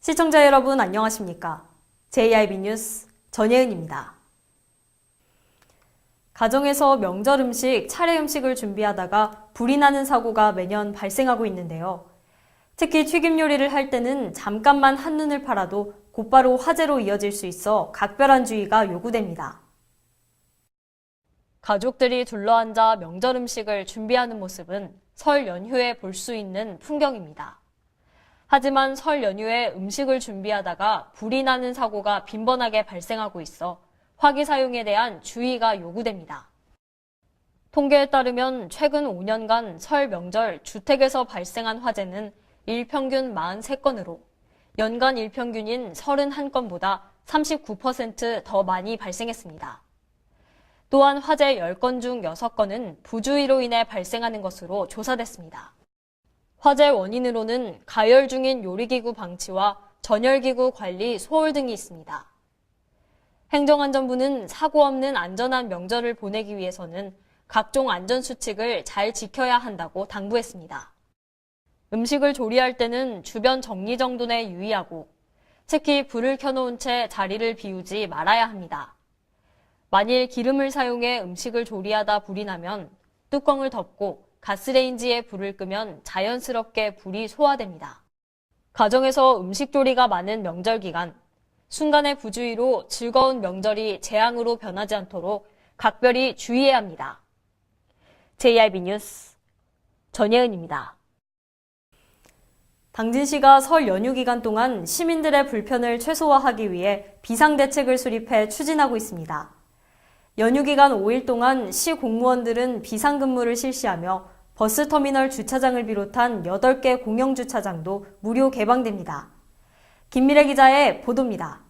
시청자 여러분 안녕하십니까? JIB 뉴스 전예은입니다. 가정에서 명절 음식, 차례 음식을 준비하다가 불이 나는 사고가 매년 발생하고 있는데요. 특히 튀김 요리를 할 때는 잠깐만 한눈을 팔아도 곧바로 화재로 이어질 수 있어 각별한 주의가 요구됩니다. 가족들이 둘러앉아 명절 음식을 준비하는 모습은 설 연휴에 볼 수 있는 풍경입니다. 하지만 설 연휴에 음식을 준비하다가 불이 나는 사고가 빈번하게 발생하고 있어 화기 사용에 대한 주의가 요구됩니다. 통계에 따르면 최근 5년간 설 명절 주택에서 발생한 화재는 일평균 43건으로 연간 일평균인 31건보다 39% 더 많이 발생했습니다. 또한 화재 10건 중 6건은 부주의로 인해 발생하는 것으로 조사됐습니다. 화재 원인으로는 가열 중인 요리기구 방치와 전열기구 관리 소홀 등이 있습니다. 행정안전부는 사고 없는 안전한 명절을 보내기 위해서는 각종 안전수칙을 잘 지켜야 한다고 당부했습니다. 음식을 조리할 때는 주변 정리정돈에 유의하고 특히 불을 켜놓은 채 자리를 비우지 말아야 합니다. 만일 기름을 사용해 음식을 조리하다 불이 나면 뚜껑을 덮고 가스레인지에 불을 끄면 자연스럽게 불이 소화됩니다. 가정에서 음식 조리가 많은 명절 기간, 순간의 부주의로 즐거운 명절이 재앙으로 변하지 않도록 각별히 주의해야 합니다. JIB 뉴스 전예은입니다. 당진시가 설 연휴 기간 동안 시민들의 불편을 최소화하기 위해 비상대책을 수립해 추진하고 있습니다. 연휴 기간 5일 동안 시 공무원들은 비상근무를 실시하며 버스터미널 주차장을 비롯한 8개 공영주차장도 무료 개방됩니다. 김미래 기자의 보도입니다.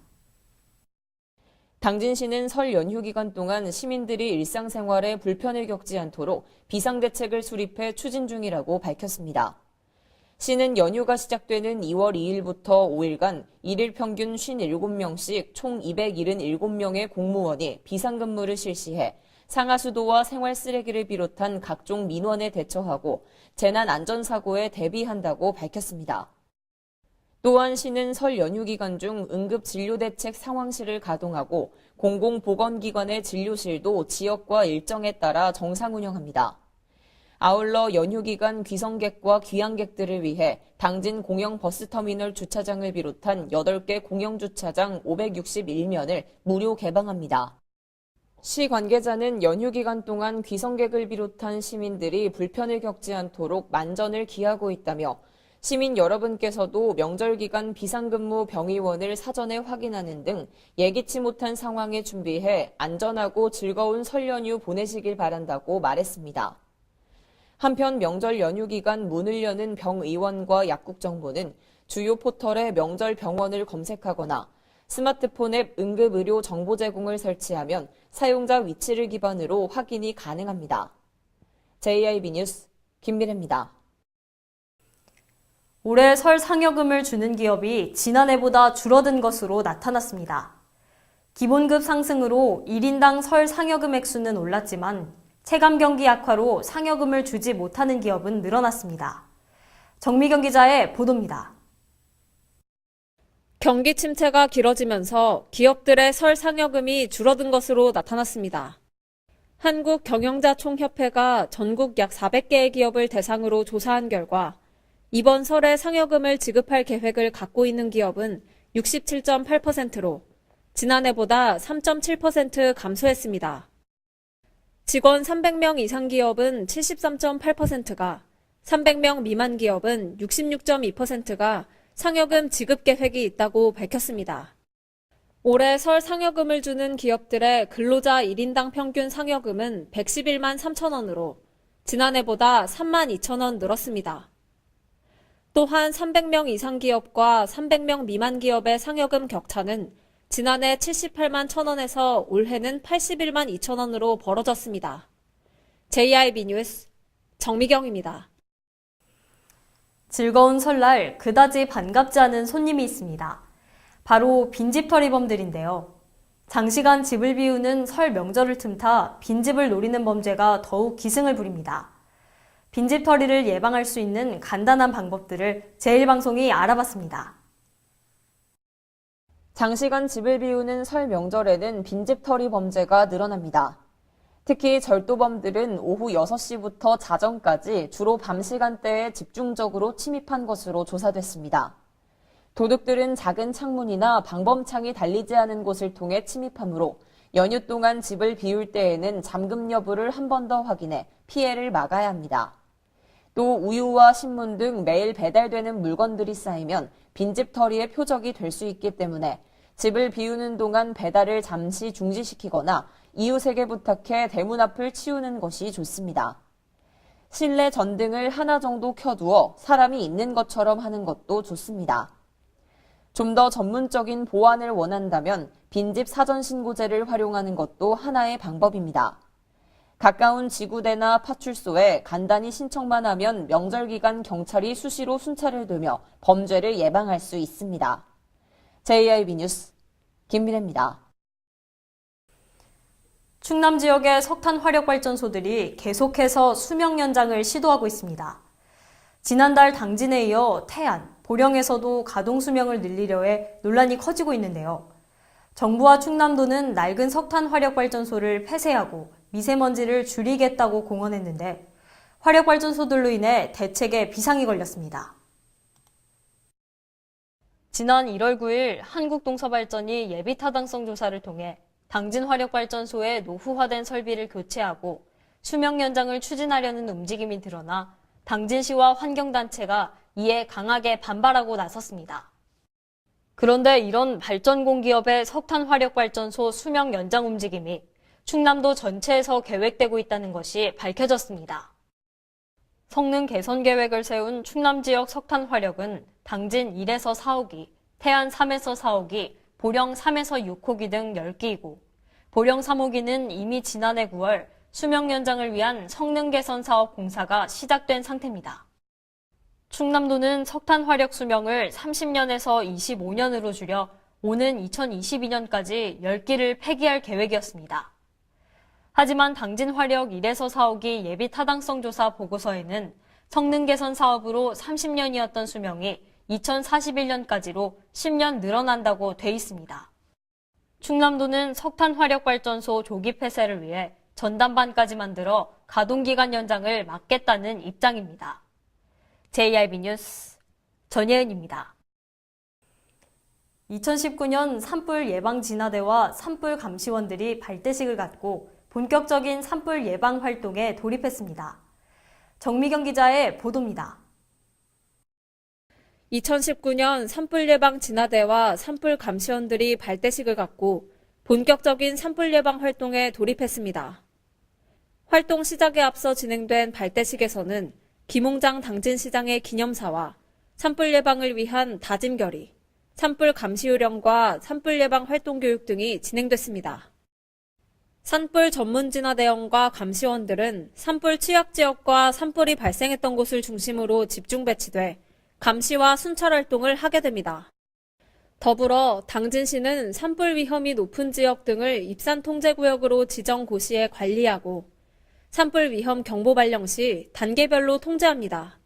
당진시는 설 연휴 기간 동안 시민들이 일상생활에 불편을 겪지 않도록 비상대책을 수립해 추진 중이라고 밝혔습니다. 시는 연휴가 시작되는 2월 2일부터 5일간 일일 평균 57명씩 총 277명의 공무원이 비상근무를 실시해 상하수도와 생활쓰레기를 비롯한 각종 민원에 대처하고 재난안전사고에 대비한다고 밝혔습니다. 또한 시는 설 연휴 기간 중 응급진료대책 상황실을 가동하고 공공보건기관의 진료실도 지역과 일정에 따라 정상 운영합니다. 아울러 연휴 기간 귀성객과 귀향객들을 위해 당진 공영 버스터미널 주차장을 비롯한 8개 공영주차장 561면을 무료 개방합니다. 시 관계자는 연휴 기간 동안 귀성객을 비롯한 시민들이 불편을 겪지 않도록 만전을 기하고 있다며 시민 여러분께서도 명절 기간 비상근무 병의원을 사전에 확인하는 등 예기치 못한 상황에 준비해 안전하고 즐거운 설 연휴 보내시길 바란다고 말했습니다. 한편 명절 연휴 기간 문을 여는 병의원과 약국 정보는 주요 포털에 명절 병원을 검색하거나 스마트폰 앱 응급의료 정보 제공을 설치하면 사용자 위치를 기반으로 확인이 가능합니다. JIB 뉴스 김미래입니다. 올해 설 상여금을 주는 기업이 지난해보다 줄어든 것으로 나타났습니다. 기본급 상승으로 1인당 설 상여금 액수는 올랐지만 체감 경기 악화로 상여금을 주지 못하는 기업은 늘어났습니다. 정미경 기자의 보도입니다. 경기 침체가 길어지면서 기업들의 설 상여금이 줄어든 것으로 나타났습니다. 한국경영자총협회가 전국 약 400개의 기업을 대상으로 조사한 결과 이번 설에 상여금을 지급할 계획을 갖고 있는 기업은 67.8%로 지난해보다 3.7% 감소했습니다. 직원 300명 이상 기업은 73.8%가, 300명 미만 기업은 66.2%가 상여금 지급 계획이 있다고 밝혔습니다. 올해 설 상여금을 주는 기업들의 근로자 1인당 평균 상여금은 111만 3천 원으로 지난해보다 3만 2천 원 늘었습니다. 또한 300명 이상 기업과 300명 미만 기업의 상여금 격차는 지난해 78만 1천 원에서 올해는 81만 2천 원으로 벌어졌습니다. JIB 뉴스 정미경입니다. 즐거운 설날 그다지 반갑지 않은 손님이 있습니다. 바로 빈집털이범들인데요. 장시간 집을 비우는 설 명절을 틈타 빈집을 노리는 범죄가 더욱 기승을 부립니다. 빈집털이를 예방할 수 있는 간단한 방법들을 제1방송이 알아봤습니다. 장시간 집을 비우는 설 명절에는 빈집털이 범죄가 늘어납니다. 특히 절도범들은 오후 6시부터 자정까지 주로 밤 시간대에 집중적으로 침입한 것으로 조사됐습니다. 도둑들은 작은 창문이나 방범창이 달리지 않은 곳을 통해 침입하므로 연휴 동안 집을 비울 때에는 잠금 여부를 한 번 더 확인해 피해를 막아야 합니다. 또 우유와 신문 등 매일 배달되는 물건들이 쌓이면 빈집털이의 표적이 될 수 있기 때문에 집을 비우는 동안 배달을 잠시 중지시키거나 이웃에게 부탁해 대문 앞을 치우는 것이 좋습니다. 실내 전등을 하나 정도 켜두어 사람이 있는 것처럼 하는 것도 좋습니다. 좀 더 전문적인 보안을 원한다면 빈집 사전신고제를 활용하는 것도 하나의 방법입니다. 가까운 지구대나 파출소에 간단히 신청만 하면 명절 기간 경찰이 수시로 순찰을 돌며 범죄를 예방할 수 있습니다. JIB 뉴스 김민혜입니다. 충남 지역의 석탄 화력 발전소들이 계속해서 수명 연장을 시도하고 있습니다. 지난달 당진에 이어 태안, 보령에서도 가동 수명을 늘리려 해 논란이 커지고 있는데요. 정부와 충남도는 낡은 석탄 화력 발전소를 폐쇄하고 미세먼지를 줄이겠다고 공언했는데 화력 발전소들로 인해 대책에 비상이 걸렸습니다. 지난 1월 9일 한국동서발전이 예비타당성 조사를 통해 당진 화력발전소의 노후화된 설비를 교체하고 수명 연장을 추진하려는 움직임이 드러나 당진시와 환경단체가 이에 강하게 반발하고 나섰습니다. 그런데 이런 발전공기업의 석탄 화력발전소 수명 연장 움직임이 충남도 전체에서 계획되고 있다는 것이 밝혀졌습니다. 성능 개선 계획을 세운 충남 지역 석탄 화력은 당진 1에서 4호기, 태안 3에서 4호기, 보령 3에서 6호기 등 10기이고 보령 3호기는 이미 지난해 9월 수명 연장을 위한 성능 개선 사업 공사가 시작된 상태입니다. 충남도는 석탄 화력 수명을 30년에서 25년으로 줄여 오는 2022년까지 10기를 폐기할 계획이었습니다. 하지만 당진 화력 1에서 4호기 예비 타당성 조사 보고서에는 성능 개선 사업으로 30년이었던 수명이 2041년까지로 10년 늘어난다고 돼 있습니다. 충남도는 석탄 화력 발전소 조기 폐쇄를 위해 전담반까지 만들어 가동기간 연장을 막겠다는 입장입니다. JIB 뉴스 전예은입니다. 2019년 산불 예방 진화대와 산불 감시원들이 발대식을 갖고 본격적인 산불 예방 활동에 돌입했습니다. 정미경 기자의 보도입니다. 2019년 산불 예방 진화대와 산불 감시원들이 발대식을 갖고 본격적인 산불 예방 활동에 돌입했습니다. 활동 시작에 앞서 진행된 발대식에서는 김홍장 당진시장의 기념사와 산불 예방을 위한 다짐 결의, 산불 감시 요령과 산불 예방 활동 교육 등이 진행됐습니다. 산불 전문 진화대원과 감시원들은 산불 취약 지역과 산불이 발생했던 곳을 중심으로 집중 배치돼 감시와 순찰 활동을 하게 됩니다. 더불어 당진시는 산불 위험이 높은 지역 등을 입산 통제구역으로 지정 고시에 관리하고 산불 위험 경보 발령 시 단계별로 통제합니다.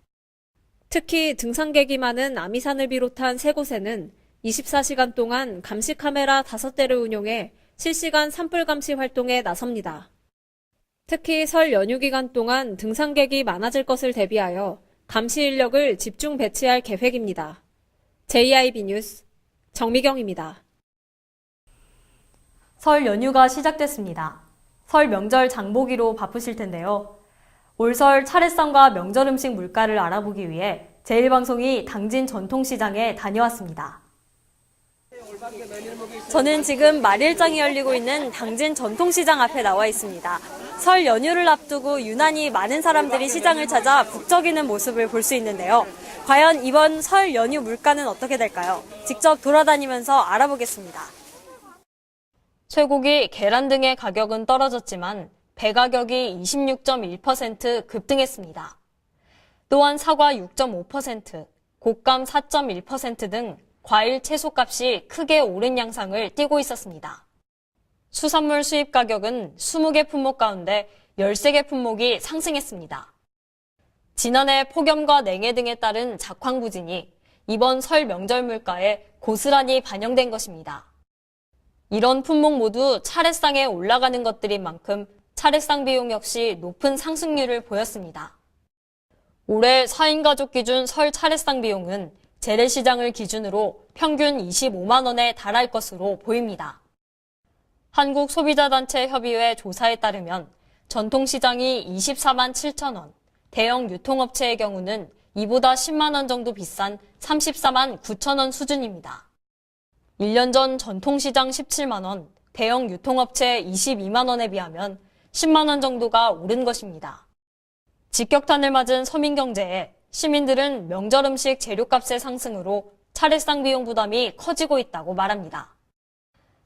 특히 등산객이 많은 아미산을 비롯한 3곳에는 24시간 동안 감시 카메라 5대를 운용해 실시간 산불 감시 활동에 나섭니다. 특히 설 연휴 기간 동안 등산객이 많아질 것을 대비하여 감시 인력을 집중 배치할 계획입니다. JIB 뉴스 정미경입니다. 설 연휴가 시작됐습니다. 설 명절 장보기로 바쁘실 텐데요. 올설 차례상과 명절 음식 물가를 알아보기 위해 제1방송이 당진 전통시장에 다녀왔습니다. 저는 지금 말일장이 열리고 있는 당진 전통시장 앞에 나와 있습니다. 설 연휴를 앞두고 유난히 많은 사람들이 시장을 찾아 북적이는 모습을 볼 수 있는데요. 과연 이번 설 연휴 물가는 어떻게 될까요? 직접 돌아다니면서 알아보겠습니다. 쇠고기, 계란 등의 가격은 떨어졌지만 배 가격이 26.1% 급등했습니다. 또한 사과 6.5%, 곶감 4.1% 등 과일, 채소값이 크게 오른 양상을 띠고 있었습니다. 수산물 수입 가격은 20개 품목 가운데 13개 품목이 상승했습니다. 지난해 폭염과 냉해 등에 따른 작황 부진이 이번 설 명절 물가에 고스란히 반영된 것입니다. 이런 품목 모두 차례상에 올라가는 것들인 만큼 차례상 비용 역시 높은 상승률을 보였습니다. 올해 4인 가족 기준 설 차례상 비용은 재래시장을 기준으로 평균 25만 원에 달할 것으로 보입니다. 한국소비자단체협의회 조사에 따르면 전통시장이 24만 7천 원, 대형 유통업체의 경우는 이보다 10만 원 정도 비싼 34만 9천 원 수준입니다. 1년 전 전통시장 17만 원, 대형 유통업체 22만 원에 비하면 10만 원 정도가 오른 것입니다. 직격탄을 맞은 서민경제에 시민들은 명절 음식 재료값의 상승으로 차례상 비용 부담이 커지고 있다고 말합니다.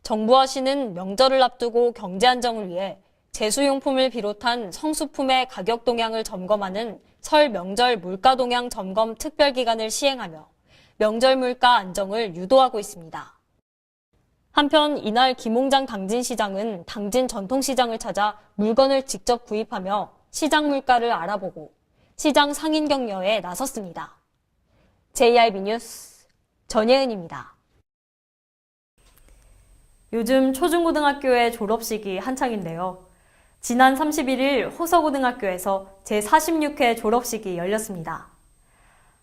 정부와 시는 명절을 앞두고 경제 안정을 위해 제수용품을 비롯한 성수품의 가격 동향을 점검하는 설 명절 물가 동향 점검 특별기간을 시행하며 명절 물가 안정을 유도하고 있습니다. 한편 이날 김홍장 당진시장은 당진 전통시장을 찾아 물건을 직접 구입하며 시장 물가를 알아보고 시장 상인 격려에 나섰습니다. JIB 뉴스 전예은입니다. 요즘 초중고등학교의 졸업식이 한창인데요. 지난 31일 호서고등학교에서 제46회 졸업식이 열렸습니다.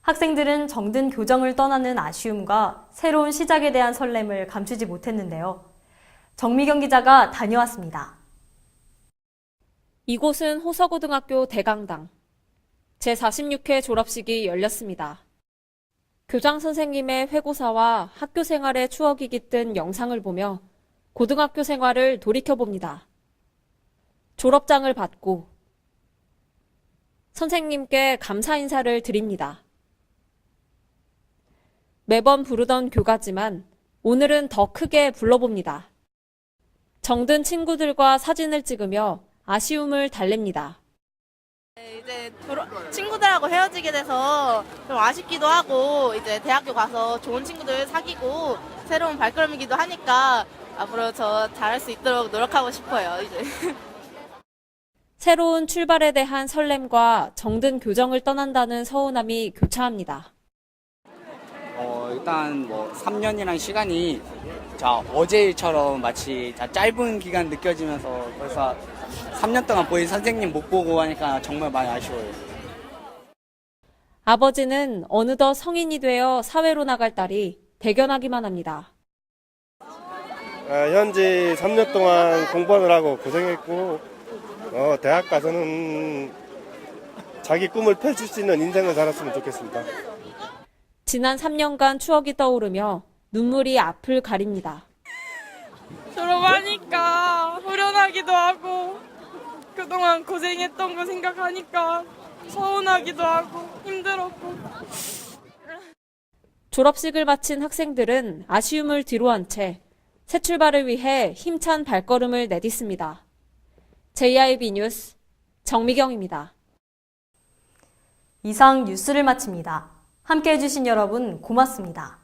학생들은 정든 교정을 떠나는 아쉬움과 새로운 시작에 대한 설렘을 감추지 못했는데요. 정미경 기자가 다녀왔습니다. 이곳은 호서고등학교 대강당. 제46회 졸업식이 열렸습니다. 교장 선생님의 회고사와 학교 생활의 추억이 깃든 영상을 보며 고등학교 생활을 돌이켜봅니다. 졸업장을 받고 선생님께 감사 인사를 드립니다. 매번 부르던 교가지만 오늘은 더 크게 불러봅니다. 정든 친구들과 사진을 찍으며 아쉬움을 달랩니다. 이제 친구들하고 헤어지게 돼서 좀 아쉽기도 하고 이제 대학교 가서 좋은 친구들 사귀고 새로운 발걸음이기도 하니까 앞으로 저 잘할 수 있도록 노력하고 싶어요. 이제. 새로운 출발에 대한 설렘과 정든 교정을 떠난다는 서운함이 교차합니다. 일단 3년이란 시간이 어제 일처럼 마치 짧은 기간 느껴지면서 벌써 3년 동안 보인 선생님 못 보고 하니까 정말 많이 아쉬워요. 아버지는 어느덧 성인이 되어 사회로 나갈 딸이 대견하기만 합니다. 현재 3년 동안 공부하느라고 고생했고 대학 가서는 자기 꿈을 펼칠 수 있는 인생을 살았으면 좋겠습니다. 지난 3년간 추억이 떠오르며 눈물이 앞을 가립니다. 졸업하니까 후련하기도 하고 그동안 고생했던 거 생각하니까 서운하기도 하고 힘들었고. 졸업식을 마친 학생들은 아쉬움을 뒤로한 채 새 출발을 위해 힘찬 발걸음을 내딛습니다. JIB 뉴스 정미경입니다. 이상 뉴스를 마칩니다. 함께해 주신 여러분 고맙습니다.